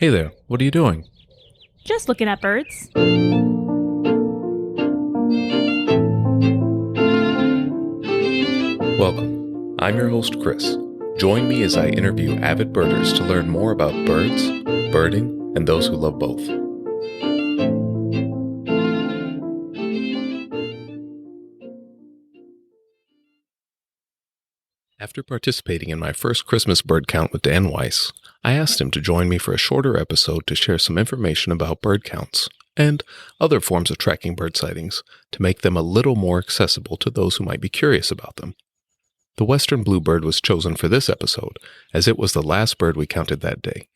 Hey there, what are you doing? Just looking at birds. Welcome. I'm your host, Chris. Join me as I interview avid birders to learn more about birds, birding, and those who love both. After participating in my first Christmas bird count with Dan Weisz, I asked him to join me for a shorter episode to share some information about bird counts and other forms of tracking bird sightings to make them a little more accessible to those who might be curious about them. The Western Bluebird was chosen for this episode, as it was the last bird we counted that day.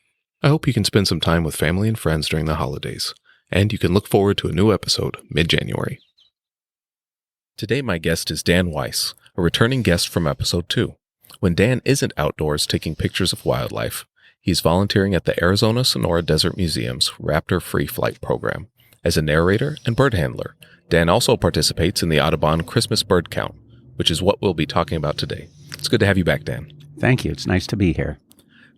I hope you can spend some time with family and friends during the holidays, and you can look forward to a new episode mid-January. Today my guest is Dan Weisz, a returning guest from episode 2. When Dan isn't outdoors taking pictures of wildlife, he's volunteering at the Arizona Sonora Desert Museum's Raptor Free Flight program. As a narrator and bird handler, Dan also participates in the Audubon Christmas bird count, which is what we'll be talking about today. It's good to have you back, Dan. Thank you. It's nice to be here.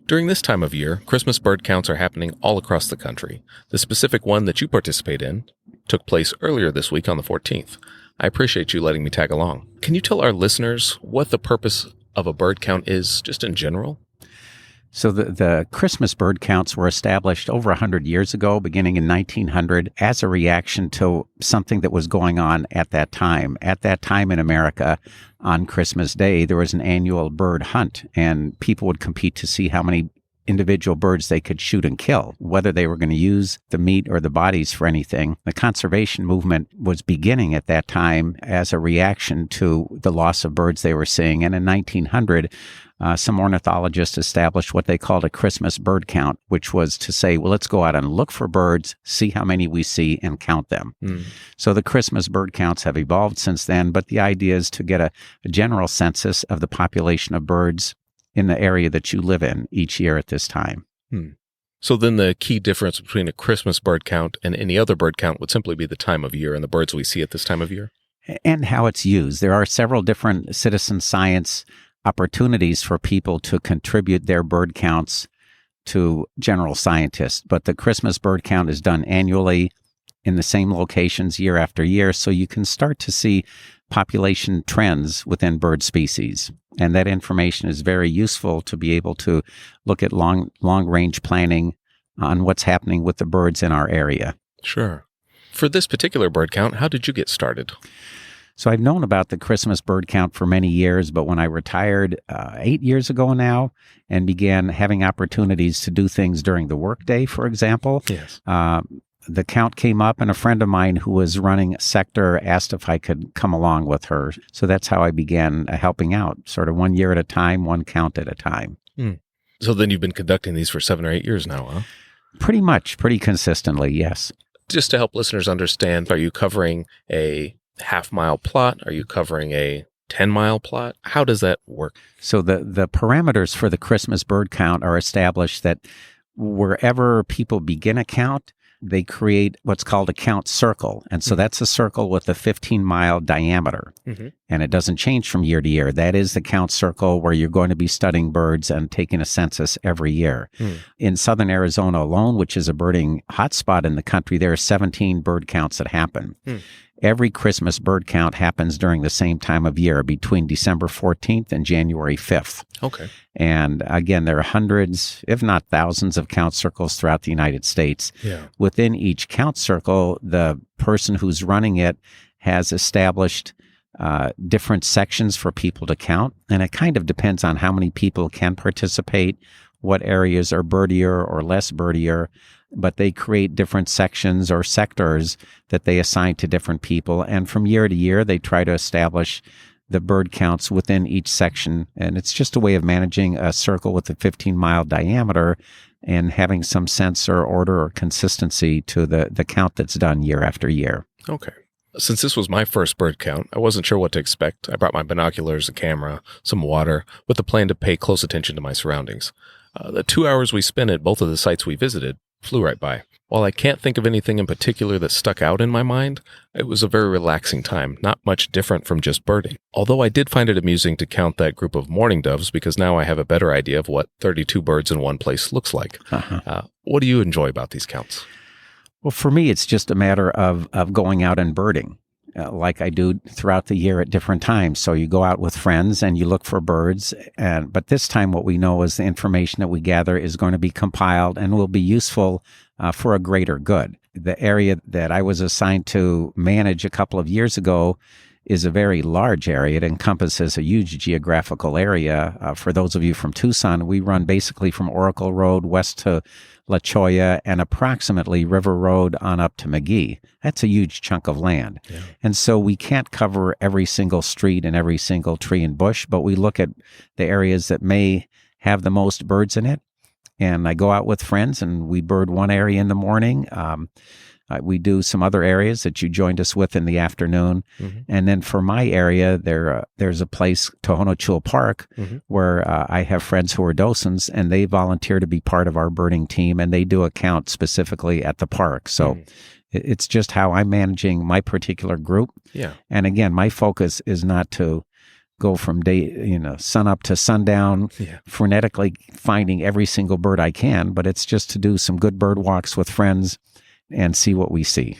During this time of year, Christmas bird counts are happening all across the country. The specific one that you participate in took place earlier this week on the 14th. I appreciate you letting me tag along. Can you tell our listeners what the purpose of a bird count is, just in general? So the Christmas bird counts were established over 100 years ago, beginning in 1900, as a reaction to something that was going on at that time. At that time in America, on Christmas Day, there was an annual bird hunt, and people would compete to see how many individual birds they could shoot and kill, whether they were going to use the meat or the bodies for anything. The conservation movement was beginning at that time as a reaction to the loss of birds they were seeing. And in 1900, some ornithologists established what they called a Christmas bird count, which was to say, well, let's go out and look for birds, see how many we see, and count them. So the Christmas bird counts have evolved since then, but the idea is to get a general census of the population of birds in the area that you live in each year at this time. So then the key difference between a Christmas bird count and any other bird count would simply be the time of year and the birds we see at this time of year? And how it's used. There are several different citizen science opportunities for people to contribute their bird counts to general scientists. But the Christmas bird count is done annually in the same locations year after year, so you can start to see population trends within bird species. And that information is very useful to be able to look at long-range planning on what's happening with the birds in our area. Sure. For this particular bird count, how did you get started? So I've known about the Christmas bird count for many years, but when I retired 8 years ago now and began having opportunities to do things during the workday, for example, Yes. The count came up, and a friend of mine who was running a sector asked if I could come along with her. So that's how I began helping out, sort of 1 year at a time, one count at a time. So then you've been conducting these for 7 or 8 years now, huh? Pretty much, pretty consistently, yes. Just to help listeners understand, are you covering a half-mile plot? Are you covering a 10-mile plot? How does that work? So the parameters for the Christmas bird count are established that wherever people begin a count, they create what's called a count circle. And so that's a circle with a 15-mile diameter. And it doesn't change from year to year. That is the count circle where you're going to be studying birds and taking a census every year. In southern Arizona alone, which is a birding hotspot in the country, there are 17 bird counts that happen. Every Christmas bird count happens during the same time of year, between December 14th and January 5th. Okay. And again, there are hundreds, if not thousands, of count circles throughout the United States. Within each count circle, the person who's running it has established different sections for people to count. And it kind of depends on how many people can participate, what areas are birdier or less birdier. But they create different sections or sectors that they assign to different people. And from year to year, they try to establish the bird counts within each section. And it's just a way of managing a circle with a 15-mile diameter and having some sense or order or consistency to the count that's done year after year. Okay. Since this was my first bird count, I wasn't sure what to expect. I brought my binoculars, a camera, some water, with the plan to pay close attention to my surroundings. The 2 hours we spent at both of the sites we visited flew right by. While I can't think of anything in particular that stuck out in my mind, it was a very relaxing time, not much different from just birding. Although I did find it amusing to count that group of mourning doves because now I have a better idea of what 32 birds in one place looks like. What do you enjoy about these counts? Well, for me, it's just a matter of going out and birding. Like I do throughout the year at different times. So you go out with friends and you look for birds. But this time what we know is the information that we gather is going to be compiled and will be useful for a greater good. The area that I was assigned to manage a couple of years ago is a very large area. It encompasses a huge geographical area. For those of you from Tucson, we run basically from Oracle Road west to La Cholla and approximately River Road on up to McGee. That's a huge chunk of land. Yeah. And so we can't cover every single street and every single tree and bush, but we look at the areas that may have the most birds in it. And I go out with friends and we bird one area in the morning. We do some other areas that you joined us with in the afternoon. Mm-hmm. And then for my area, there's a place, Tohono Chul Park, where I have friends who are docents, and they volunteer to be part of our birding team, and they do a count specifically at the park. So it's just how I'm managing my particular group. Yeah. And again, my focus is not to go from sun up to sundown, frenetically finding every single bird I can, but it's just to do some good bird walks with friends and see what we see.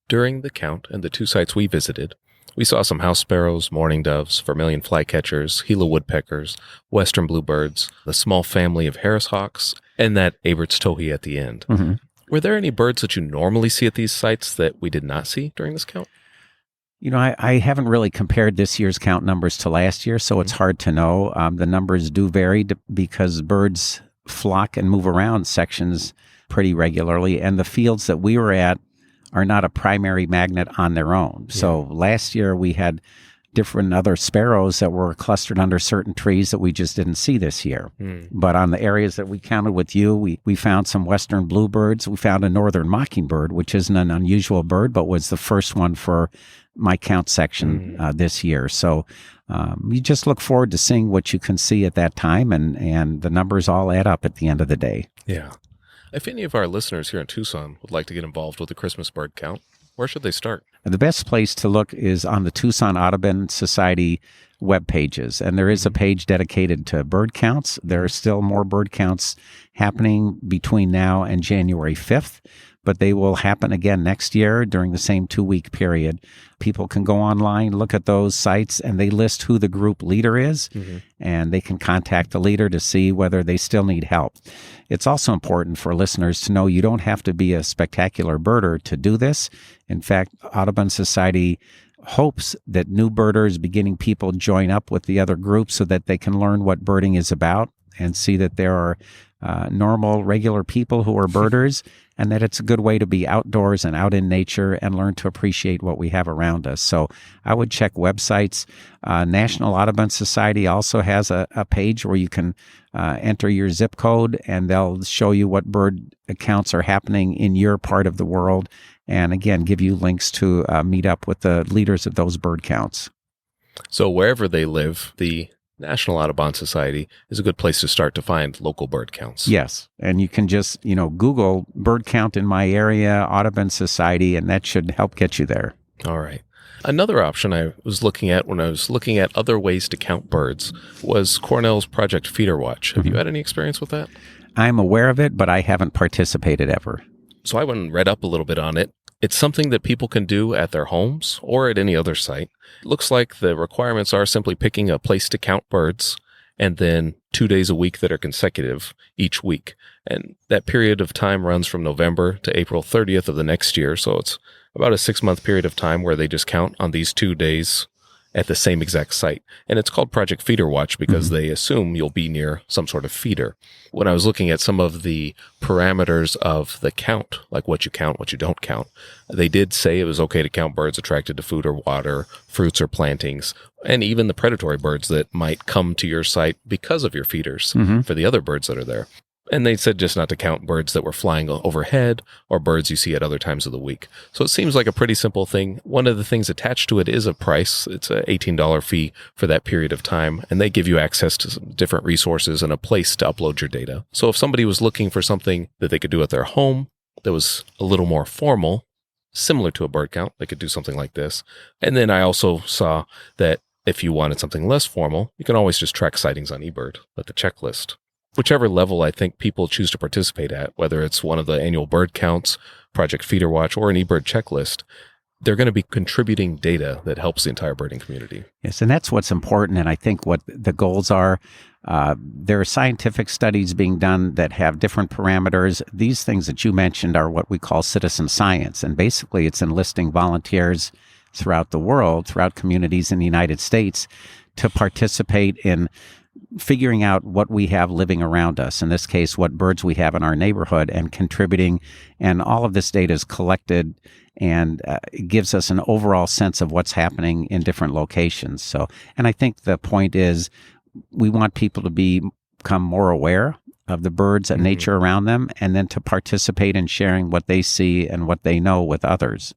During the count and the 2 sites we visited, we saw some house sparrows, mourning doves, vermilion flycatchers, Gila woodpeckers, western bluebirds, the small family of Harris hawks, and that Abert's towhee at the end. Mm-hmm. Were there any birds that you normally see at these sites that we did not see during this count? I haven't really compared this year's count numbers to last year, so it's hard to know. The numbers do vary because birds flock and move around sections pretty regularly, and the fields that we were at are not a primary magnet on their own. Yeah. So last year we had different other sparrows that were clustered under certain trees that we just didn't see this year. But on the areas that we counted with you, we found some western bluebirds. We found a northern mockingbird, which isn't an unusual bird, but was the first one for my count section this year. So you just look forward to seeing what you can see at that time, and the numbers all add up at the end of the day. Yeah. If any of our listeners here in Tucson would like to get involved with the Christmas bird count, where should they start? The best place to look is on the Tucson Audubon Society web pages, and there is a page dedicated to bird counts. There are still more bird counts happening between now and January 5th, but they will happen again next year during the same 2-week period. People can go online, look at those sites, and they list who the group leader is, and they can contact the leader to see whether they still need help. It's also important for listeners to know you don't have to be a spectacular birder to do this. In fact, Audubon Society hopes that new birders, beginning people, join up with the other groups so that they can learn what birding is about and see that there are normal, regular people who are birders, and that it's a good way to be outdoors and out in nature and learn to appreciate what we have around us. So I would check websites. National Audubon Society also has a page where you can enter your zip code, and they'll show you what bird counts are happening in your part of the world, and again, give you links to meet up with the leaders of those bird counts. So wherever they live, the National Audubon Society is a good place to start to find local bird counts. Yes, and you can just, Google bird count in my area, Audubon Society, and that should help get you there. All right. Another option I was looking at when I was looking at other ways to count birds was Cornell's Project FeederWatch. Have you had any experience with that? I'm aware of it, but I haven't participated ever. So I went and read up a little bit on it. It's something that people can do at their homes or at any other site. It looks like the requirements are simply picking a place to count birds and then 2 days a week that are consecutive each week. And that period of time runs from November to April 30th of the next year. So it's about a 6-month period of time where they just count on these 2 days at the same exact site. And it's called Project FeederWatch because they assume you'll be near some sort of feeder. When I was looking at some of the parameters of the count, like what you count, what you don't count, they did say it was okay to count birds attracted to food or water, fruits or plantings, and even the predatory birds that might come to your site because of your feeders for the other birds that are there. And they said just not to count birds that were flying overhead or birds you see at other times of the week. So it seems like a pretty simple thing. One of the things attached to it is a price. It's an $18 fee for that period of time. And they give you access to some different resources and a place to upload your data. So if somebody was looking for something that they could do at their home that was a little more formal, similar to a bird count, they could do something like this. And then I also saw that if you wanted something less formal, you can always just track sightings on eBird, like the checklist. Whichever level I think people choose to participate at, whether it's one of the annual bird counts, Project FeederWatch, or an eBird checklist, they're going to be contributing data that helps the entire birding community. Yes, and that's what's important, and I think what the goals are. There are scientific studies being done that have different parameters. These things that you mentioned are what we call citizen science, and basically it's enlisting volunteers throughout the world, throughout communities in the United States, to participate in figuring out what we have living around us, in this case, what birds we have in our neighborhood, and contributing. And all of this data is collected and it gives us an overall sense of what's happening in different locations. So, and I think the point is we want people to become more aware of the birds and nature around them, and then to participate in sharing what they see and what they know with others.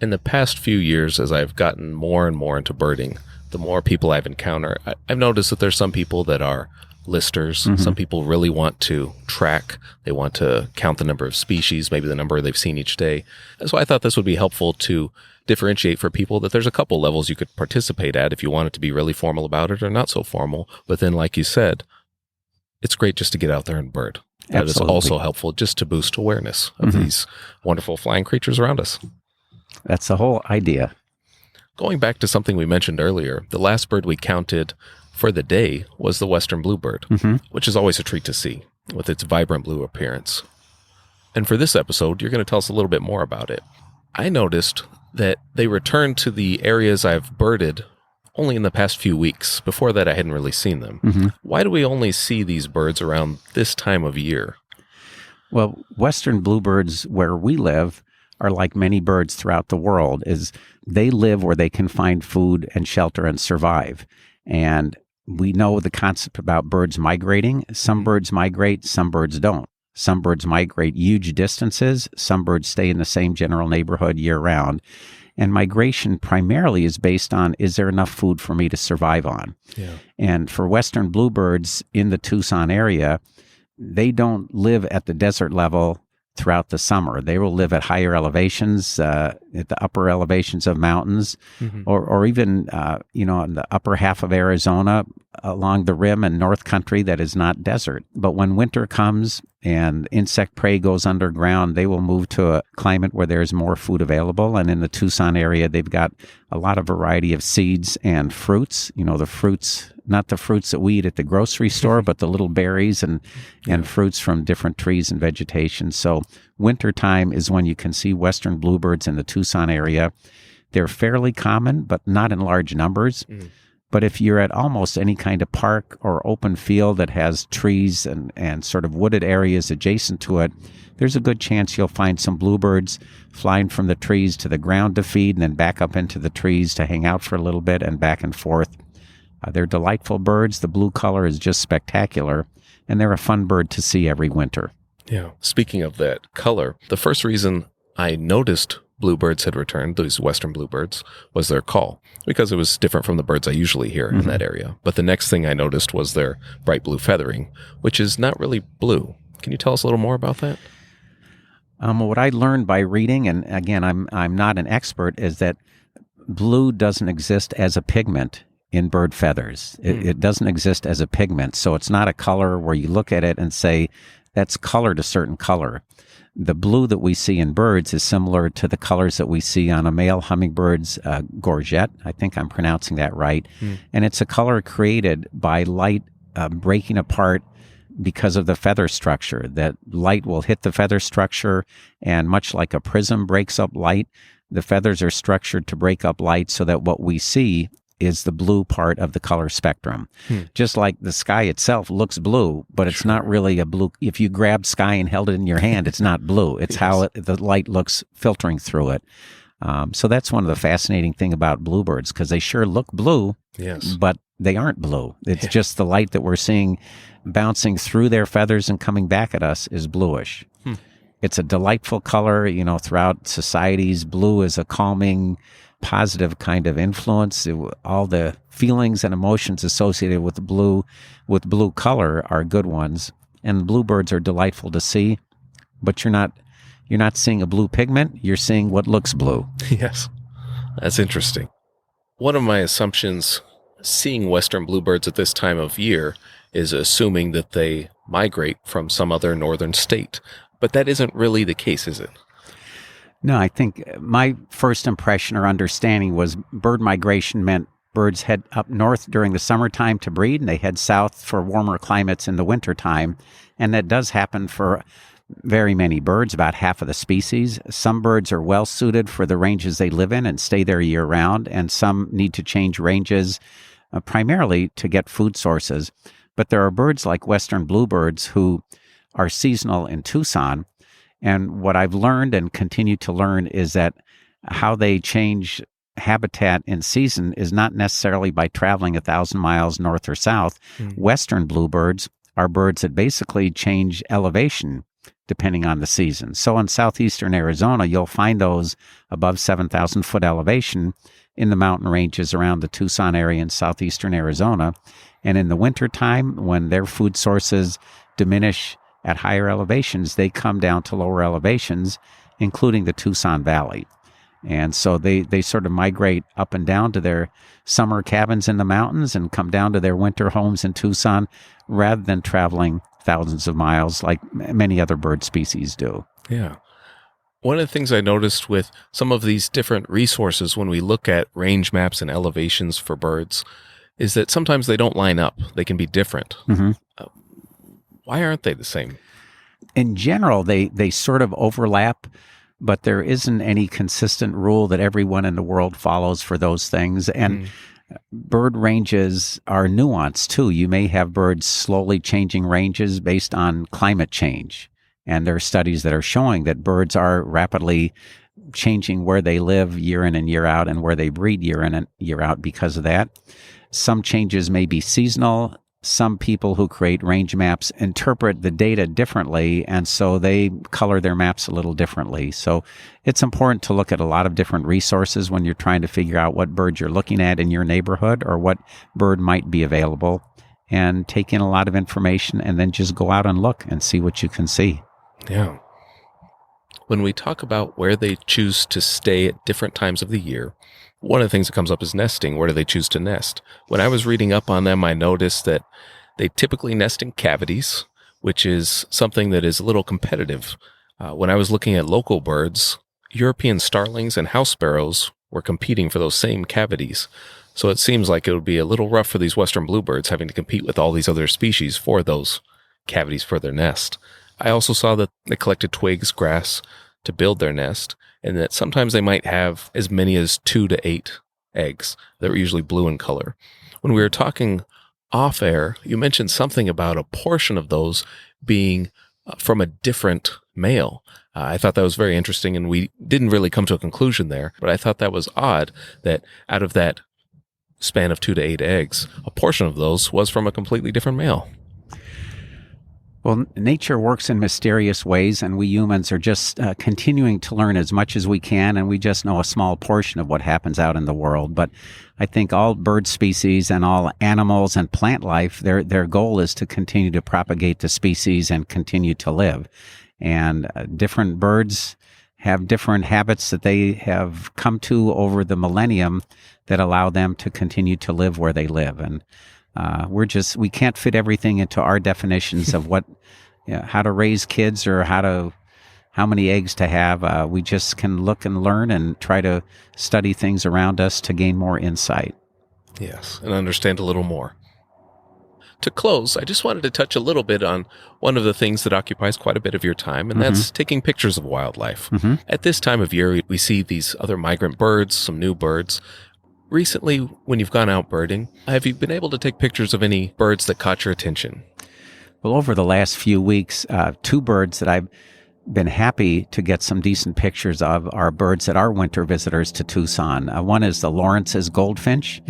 In the past few years, as I've gotten more and more into birding, the more people I've encountered, I've noticed that there's some people that are listers. Some people really want to track. They want to count the number of species, maybe the number they've seen each day. So I thought this would be helpful to differentiate for people that there's a couple levels you could participate at if you want it to be really formal about it or not so formal. But then, like you said, it's great just to get out there and bird. That is also helpful just to boost awareness of these wonderful flying creatures around us. That's the whole idea. Going back to something we mentioned earlier, the last bird we counted for the day was the Western Bluebird, which is always a treat to see with its vibrant blue appearance. And for this episode, you're going to tell us a little bit more about it. I noticed that they returned to the areas I've birded only in the past few weeks. Before that, I hadn't really seen them. Why do we only see these birds around this time of year? Well, Western Bluebirds, where we live, are like many birds throughout the world, is they live where they can find food and shelter and survive. And we know the concept about birds migrating. Some birds migrate, some birds don't. Some birds migrate huge distances. Some birds stay in the same general neighborhood year-round. And migration primarily is based on, is there enough food for me to survive on? Yeah. And for Western Bluebirds in the Tucson area, they don't live at the desert level throughout the summer. They will live at higher elevations, at the upper elevations of mountains, or even, in the upper half of Arizona, along the rim and North Country that is not desert. But when winter comes and insect prey goes underground, they will move to a climate where there's more food available. And in the Tucson area, they've got a lot of variety of seeds and fruits, the fruits, not the fruits that we eat at the grocery store, but the little berries and fruits from different trees and vegetation. So wintertime is when you can see Western Bluebirds in the Tucson area. They're fairly common, but not in large numbers. But if you're at almost any kind of park or open field that has trees and sort of wooded areas adjacent to it, there's a good chance you'll find some bluebirds flying from the trees to the ground to feed and then back up into the trees to hang out for a little bit and back and forth. They're delightful birds. The blue color is just spectacular, and they're a fun bird to see every winter. Yeah. Speaking of that color, the first reason I noticed bluebirds had returned, these Western Bluebirds, was their call, because it was different from the birds I usually hear in that area. But the next thing I noticed was their bright blue feathering, which is not really blue. Can you tell us a little more about that? What I learned by reading, and again, I'm not an expert, is that blue doesn't exist as a pigment in bird feathers. It doesn't exist as a pigment, so it's not a color where you look at it and say, that's colored a certain color. The blue that we see in birds is similar to the colors that we see on a male hummingbird's gorget. I think I'm pronouncing that right. And it's a color created by light breaking apart because of the feather structure. That light will hit the feather structure, and much like a prism breaks up light, the feathers are structured to break up light so that what we see is the blue part of the color spectrum. Just like the sky itself looks blue, but it's not really a blue. If you grabbed sky and held it in your hand, it's not blue. It's how the light looks filtering through it. So that's one of the fascinating thing about bluebirds, because they sure look blue, Yes. but they aren't blue. It's just the light that we're seeing bouncing through their feathers and coming back at us is bluish. It's a delightful color, throughout societies. Blue is a calming, positive kind of influence. All the feelings and emotions associated with blue color are good ones. And bluebirds are delightful to see, but you're not seeing a blue pigment. You're seeing what looks blue. Yes. That's interesting. One of my assumptions seeing Western bluebirds at this time of year is assuming that they migrate from some other northern state. But that isn't really the case, is it? No, I think my first impression or understanding was bird migration meant birds head up north during the summertime to breed, and they head south for warmer climates in the wintertime. And that does happen for very many birds, about half of the species. Some birds are well suited for the ranges they live in and stay there year round, and some need to change ranges primarily to get food sources. But there are birds like Western bluebirds who are seasonal in Tucson. And what I've learned and continue to learn is that how they change habitat in season is not necessarily by traveling 1,000 miles north or south. Western bluebirds are birds that basically change elevation depending on the season. So in southeastern Arizona, you'll find those above 7,000 foot elevation in the mountain ranges around the Tucson area in southeastern Arizona. And in the wintertime, when their food sources diminish at higher elevations, they come down to lower elevations, including the Tucson Valley. And so they sort of migrate up and down to their summer cabins in the mountains and come down to their winter homes in Tucson rather than traveling thousands of miles like many other bird species do. Yeah. One of the things I noticed with some of these different resources when we look at range maps and elevations for birds is that sometimes they don't line up. They can be different. Why aren't they the same? In general, they sort of overlap, but there isn't any consistent rule that everyone in the world follows for those things. And bird ranges are nuanced too. You may have birds slowly changing ranges based on climate change. And there are studies that are showing that birds are rapidly changing where they live year in and year out and where they breed year in and year out because of that. Some changes may be seasonal. Some people who create range maps interpret the data differently, and so they color their maps a little differently. So it's important to look at a lot of different resources when you're trying to figure out what bird you're looking at in your neighborhood or what bird might be available, and take in a lot of information and then just go out and look and see what you can see. Yeah. When we talk about where they choose to stay at different times of the year, one of the things that comes up is nesting. Where do they choose to nest? When I was reading up on them, I noticed that they typically nest in cavities, which is something that is a little competitive. When I was looking at local birds, European starlings and house sparrows were competing for those same cavities. So it seems like it would be a little rough for these Western bluebirds having to compete with all these other species for those cavities for their nest. I also saw that they collected twigs, grass to build their nest, and that sometimes they might have as many as 2 to 8 eggs that were usually blue in color. When we were talking off air, you mentioned something about a portion of those being from a different male. I thought that was very interesting, and we didn't really come to a conclusion there, but I thought that was odd that out of that span of 2 to 8 eggs, a portion of those was from a completely different male. Well, nature works in mysterious ways, and we humans are just continuing to learn as much as we can, and we just know a small portion of what happens out in the world. But I think all bird species and all animals and plant life, their goal is to continue to propagate the species and continue to live. And different birds have different habits that they have come to over the millennium that allow them to continue to live where they live. And we can't fit everything into our definitions of what, how to raise kids or how many eggs to have. We just can look and learn and try to study things around us to gain more insight. Yes, and understand a little more. To close, I just wanted to touch a little bit on one of the things that occupies quite a bit of your time, and that's taking pictures of wildlife. At this time of year, we see these other migrant birds, some new birds. Recently, when you've gone out birding, have you been able to take pictures of any birds that caught your attention? Well, over the last few weeks, 2 birds that I've been happy to get some decent pictures of are birds that are winter visitors to Tucson. One is the Lawrence's goldfinch.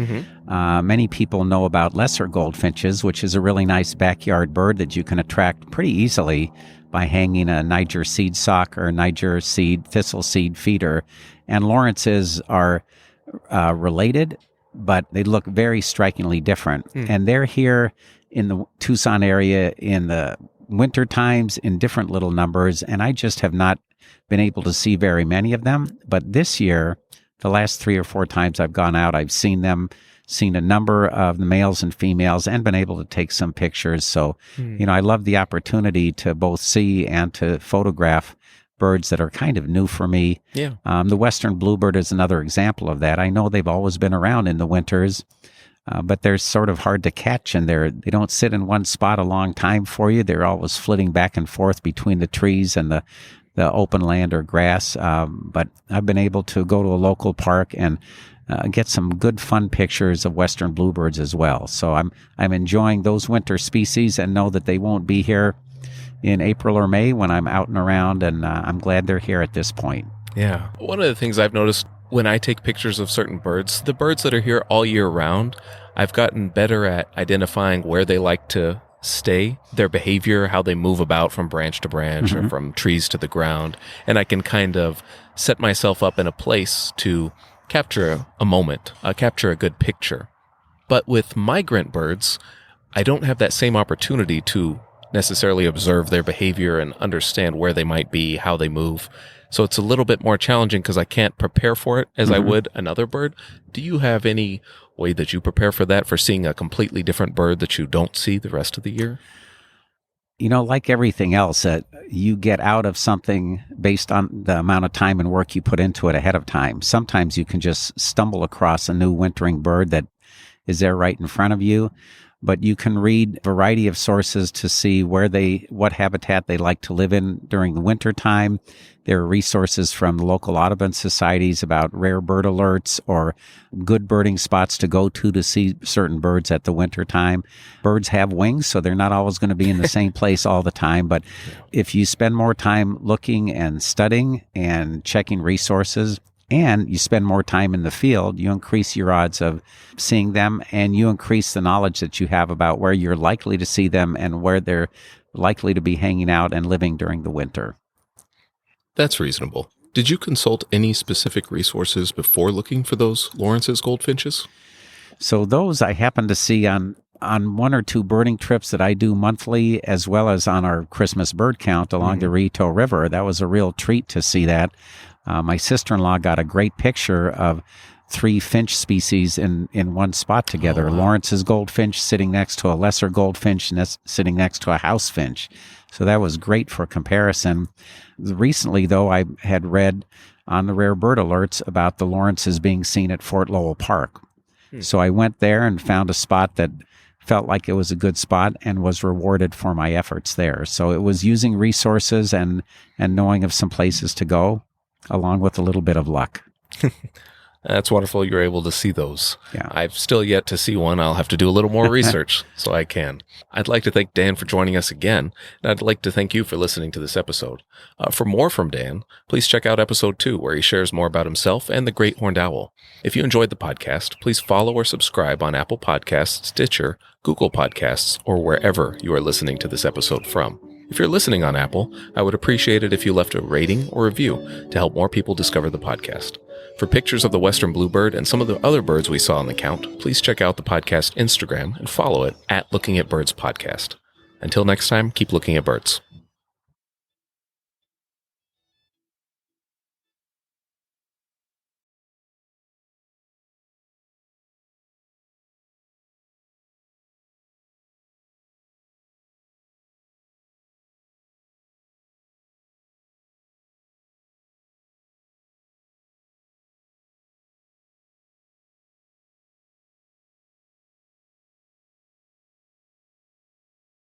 Many people know about lesser goldfinches, which is a really nice backyard bird that you can attract pretty easily by hanging a Niger seed sock or Niger seed, thistle seed feeder. And Lawrence's are related, but they look very strikingly different. And they're here in the Tucson area in the winter times in different little numbers, and I just have not been able to see very many of them. But this year, the last 3 or 4 times I've gone out, I've seen them, seen a number of the males and females, and been able to take some pictures. So, I love the opportunity to both see and to photograph birds that are kind of new for me. Yeah. The Western Bluebird is another example of that. I know they've always been around in the winters, but they're sort of hard to catch, and they don't sit in one spot a long time for you. They're always flitting back and forth between the trees and the open land or grass. But I've been able to go to a local park and get some good fun pictures of Western Bluebirds as well. So I'm enjoying those winter species and know that they won't be here in April or May when I'm out and around, and I'm glad they're here at this point. Yeah. One of the things I've noticed when I take pictures of certain birds, the birds that are here all year round, I've gotten better at identifying where they like to stay, their behavior, how they move about from branch to branch or from trees to the ground. And I can kind of set myself up in a place to capture a moment, capture a good picture. But with migrant birds, I don't have that same opportunity to necessarily observe their behavior and understand where they might be, how they move. So it's a little bit more challenging because I can't prepare for it as I would another bird. Do you have any way that you prepare for that, for seeing a completely different bird that you don't see the rest of the year? Like everything else, you get out of something based on the amount of time and work you put into it ahead of time. Sometimes you can just stumble across a new wintering bird that is there right in front of you. But you can read a variety of sources to see what habitat they like to live in during the winter time. There are resources from local Audubon societies about rare bird alerts or good birding spots to go to see certain birds at the winter time. Birds have wings, so they're not always going to be in the same place all the time. But if you spend more time looking and studying and checking resources, and you spend more time in the field, you increase your odds of seeing them, and you increase the knowledge that you have about where you're likely to see them and where they're likely to be hanging out and living during the winter. That's reasonable. Did you consult any specific resources before looking for those Lawrence's goldfinches? So those I happen to see on 1 or 2 birding trips that I do monthly, as well as on our Christmas bird count along the Rito River. That was a real treat to see that. My sister-in-law got a great picture of 3 finch species in one spot together. Oh, wow. Lawrence's goldfinch sitting next to a lesser goldfinch and sitting next to a house finch. So that was great for comparison. Recently, though, I had read on the rare bird alerts about the Lawrence's being seen at Fort Lowell Park. So I went there and found a spot that felt like it was a good spot and was rewarded for my efforts there. So it was using resources and knowing of some places to go, along with a little bit of luck. That's wonderful you're able to see those. Yeah. I've still yet to see one. I'll have to do a little more research so I can. I'd like to thank Dan for joining us again, and I'd like to thank you for listening to this episode. For more from Dan, please check out episode 2, where he shares more about himself and the great horned owl. If you enjoyed the podcast, please follow or subscribe on Apple Podcasts, Stitcher, Google Podcasts, or wherever you are listening to this episode from. If you're listening on Apple, I would appreciate it if you left a rating or review to help more people discover the podcast. For pictures of the Western Bluebird and some of the other birds we saw on the count, please check out the podcast Instagram and follow it at Looking at Birds Podcast. Until next time, keep looking at birds.